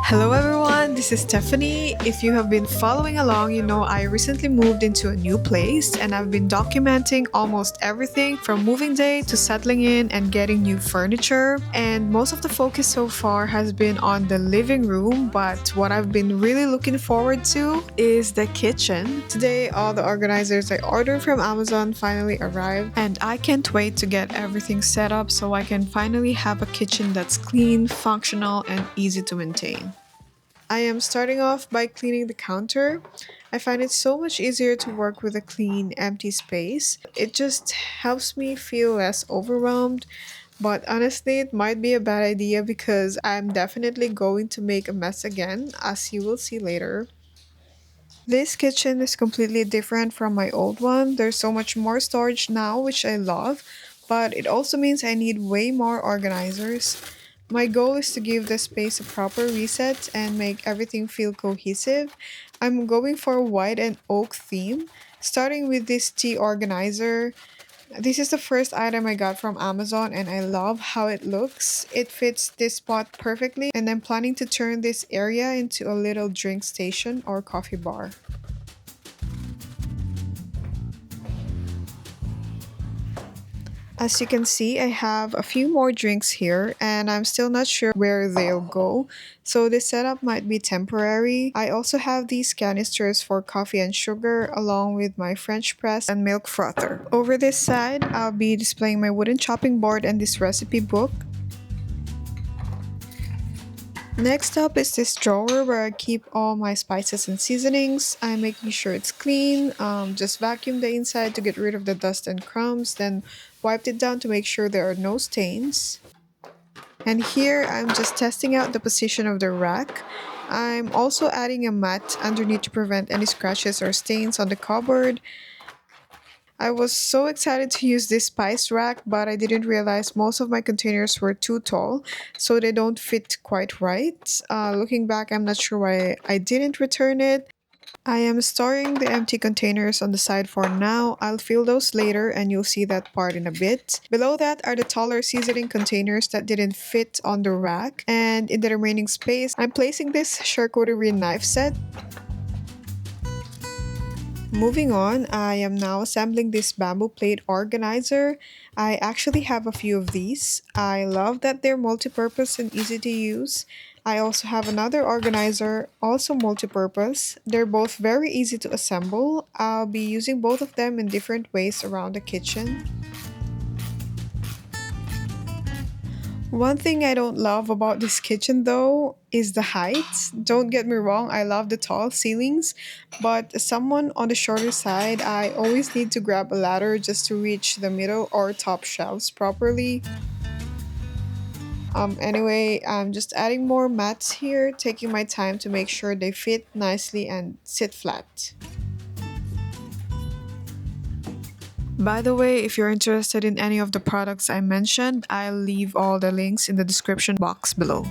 Hello everyone, this is Stephanie. If you have been following along, you know I recently moved into a new place and I've been documenting almost everything from moving day to settling in and getting new furniture. And most of the focus so far has been on the living room, but what I've been really looking forward to is the kitchen. Today, all the organizers I ordered from Amazon finally arrived, and I can't wait to get everything set up so I can finally have a kitchen that's clean, functional, and easy to maintain. I am starting off by cleaning the counter. I find it so much easier to work with a clean, empty space. It just helps me feel less overwhelmed. But honestly, it might be a bad idea because I'm definitely going to make a mess again, as you will see later. This kitchen is completely different from my old one. There's so much more storage now, which I love, but it also means I need way more organizers. My goal is to give the space a proper reset and make everything feel cohesive. I'm going for a white and oak theme, starting with this tea organizer. This is the first item I got from Amazon and I love how it looks. It fits this spot perfectly and I'm planning to turn this area into a little drink station or coffee bar. As you can see, I have a few more drinks here and I'm still not sure where they'll go, so this setup might be temporary. I also have these canisters for coffee and sugar along with my French press and milk frother. Over this side, I'll be displaying my wooden chopping board and this recipe book. Next up is this drawer where I keep all my spices and seasonings. I'm making sure it's clean. Just vacuum the inside to get rid of the dust and crumbs, then wiped it down to make sure there are no stains. And here I'm just testing out the position of the rack. I'm also adding a mat underneath to prevent any scratches or stains on the cupboard. I was so excited to use this spice rack, but I didn't realize most of my containers were too tall, so they don't fit quite right. Looking back, I'm not sure why I didn't return it. I am storing the empty containers on the side for now. I'll fill those later and you'll see that part in a bit. Below that are the taller seasoning containers that didn't fit on the rack. And in the remaining space, I'm placing this charcuterie knife set. Moving on, I am now assembling this bamboo plate organizer. I actually have a few of these. I love that they're multi-purpose and easy to use. I also have another organizer, also multi-purpose. They're both very easy to assemble. I'll be using both of them in different ways around the kitchen. One thing I don't love about this kitchen though is the height. Don't get me wrong, I love the tall ceilings, but as someone on the shorter side, I always need to grab a ladder just to reach the middle or top shelves properly. Anyway, I'm just adding more mats here, taking my time to make sure they fit nicely and sit flat. By the way, if you're interested in any of the products I mentioned, I'll leave all the links in the description box below.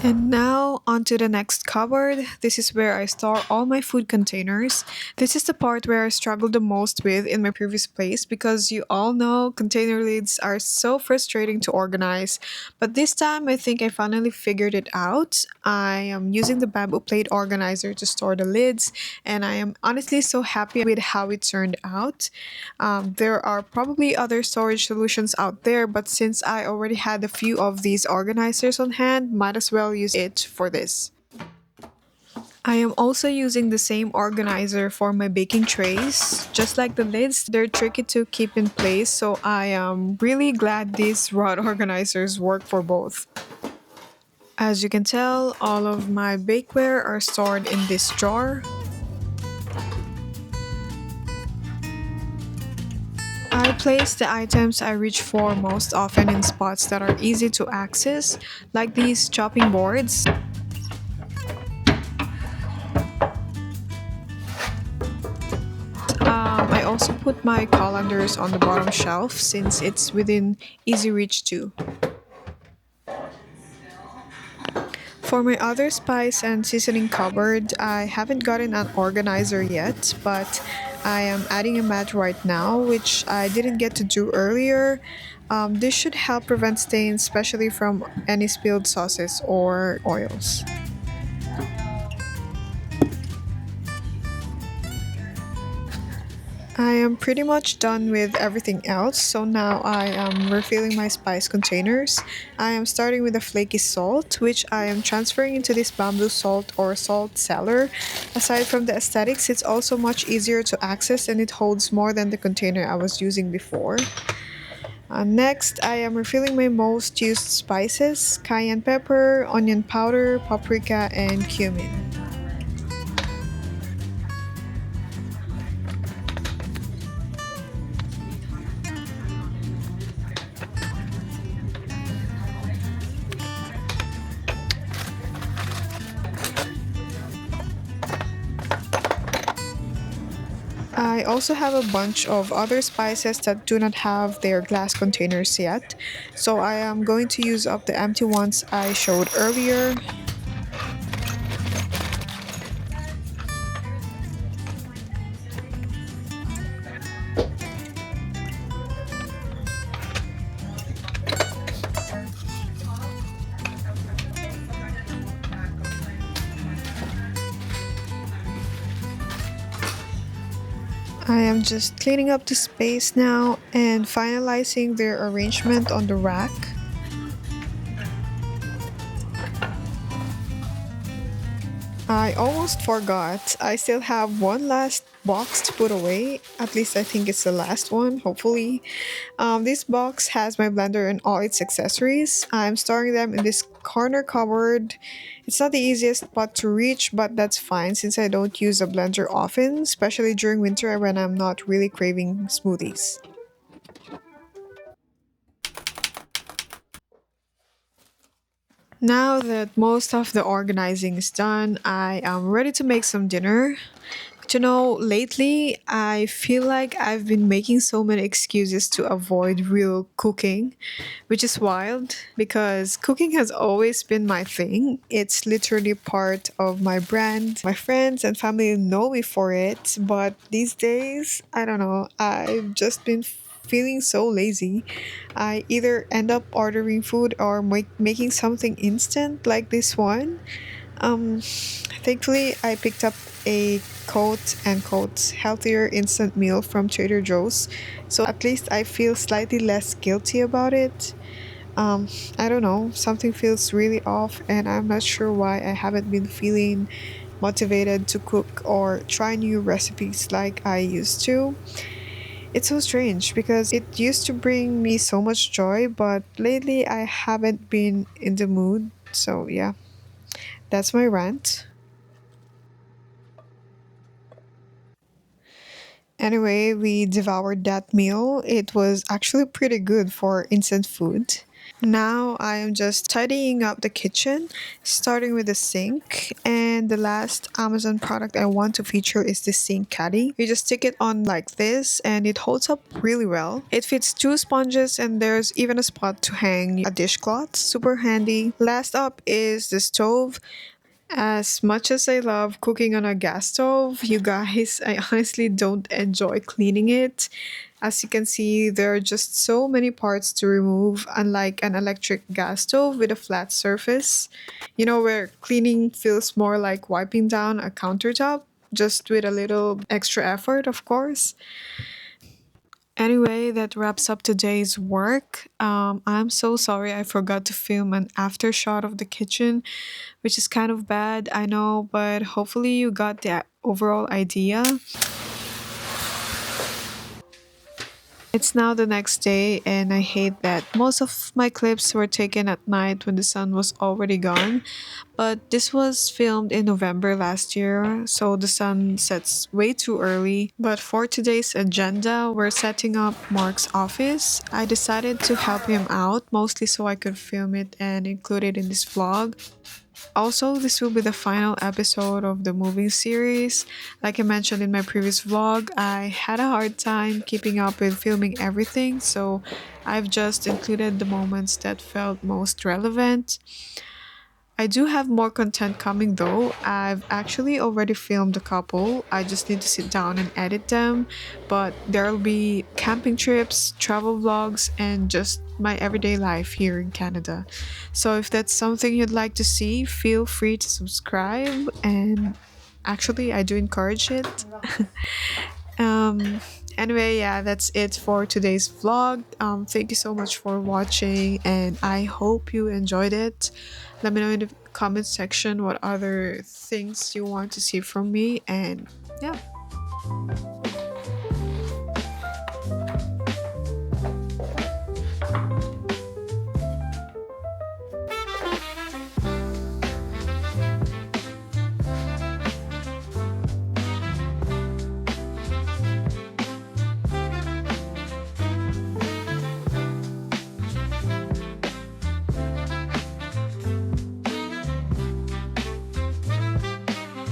And now onto the next cupboard. This is where I store all my food containers. This is the part where I struggled the most with in my previous place because you all know container lids are so frustrating to organize. But this time I think I finally figured it out. I am using the bamboo plate organizer to store the lids and I am honestly so happy with how it turned out. There are probably other storage solutions out there, but since I already had a few of these organizers on hand, might as well use it for this. I am also using the same organizer for my baking trays. Just like the lids, they're tricky to keep in place, so I am really glad these rod organizers work for both. As you can tell, all of my bakeware are stored in this drawer. I place the items I reach for most often in spots that are easy to access, like these chopping boards. I I also put my colanders on the bottom shelf since it's within easy reach too. For my other spice and seasoning cupboard, I haven't gotten an organizer yet, but I am adding a mat right now, which I didn't get to do earlier. This should help prevent stains, especially from any spilled sauces or oils. I am pretty much done with everything else, so now I am refilling my spice containers. I am starting with the flaky salt, which I am transferring into this bamboo salt or salt cellar. Aside from the aesthetics, it's also much easier to access and it holds more than the container I was using before. Next, I am refilling my most used spices: cayenne pepper, onion powder, paprika, and cumin. I also have a bunch of other spices that do not have their glass containers yet, so I am going to use up the empty ones I showed earlier. I am just cleaning up the space now and finalizing their arrangement on the rack. I almost forgot. I still have one last box to put away. At least I think it's the last one, hopefully. This box has my blender and all its accessories. I'm storing them in this corner cupboard. It's not the easiest spot to reach, but that's fine since I don't use a blender often, especially during winter when I'm not really craving smoothies. Now that most of the organizing is done, I am ready to make some dinner. Lately I feel like I've been making so many excuses to avoid real cooking, which is wild because cooking has always been my thing. It's literally part of my brand. My friends and family know me for it, but these days, I don't know, I've just been feeling so lazy. I either end up ordering food or making something instant like this one. Thankfully, I picked up a quote unquote healthier instant meal from Trader Joe's, so at least I feel slightly less guilty about it. I don't know, something feels really off, and I'm not sure why I haven't been feeling motivated to cook or try new recipes like I used to. It's so strange because it used to bring me so much joy, but lately I haven't been in the mood. So, yeah, that's my rant. Anyway, we devoured that meal. It was actually pretty good for instant food. Now I am just tidying up the kitchen, starting with the sink. And the last Amazon product I want to feature is the sink caddy. You just stick it on like this and it holds up really well. It fits two sponges and there's even a spot to hang a dishcloth. Super handy. Last up is the stove. As much as I love cooking on a gas stove, you guys, I honestly don't enjoy cleaning it. As you can see, there are just so many parts to remove, unlike an electric gas stove with a flat surface. Where cleaning feels more like wiping down a countertop, just with a little extra effort, of course. Anyway, that wraps up today's work. I'm so sorry I forgot to film an after shot of the kitchen, which is kind of bad, I know, but hopefully you got the overall idea. It's now the next day, and I hate that most of my clips were taken at night when the sun was already gone. But this was filmed in November last year, so the sun sets way too early. But for today's agenda, we're setting up Mark's office. I decided to help him out, mostly so I could film it and include it in this vlog. Also, this will be the final episode of the moving series. Like I mentioned in my previous vlog, I had a hard time keeping up with filming everything, so I've just included the moments that felt most relevant. I do have more content coming though. I've actually already filmed a couple. I just need to sit down and edit them. But there'll be camping trips, travel vlogs, and just my everyday life here in Canada. So if that's something you'd like to see, feel free to subscribe. And actually, I do encourage it. Um, anyway, yeah, that's it for today's vlog. Thank you so much for watching, and I hope you enjoyed it. Let me know in the comment section what other things you want to see from me, and yeah.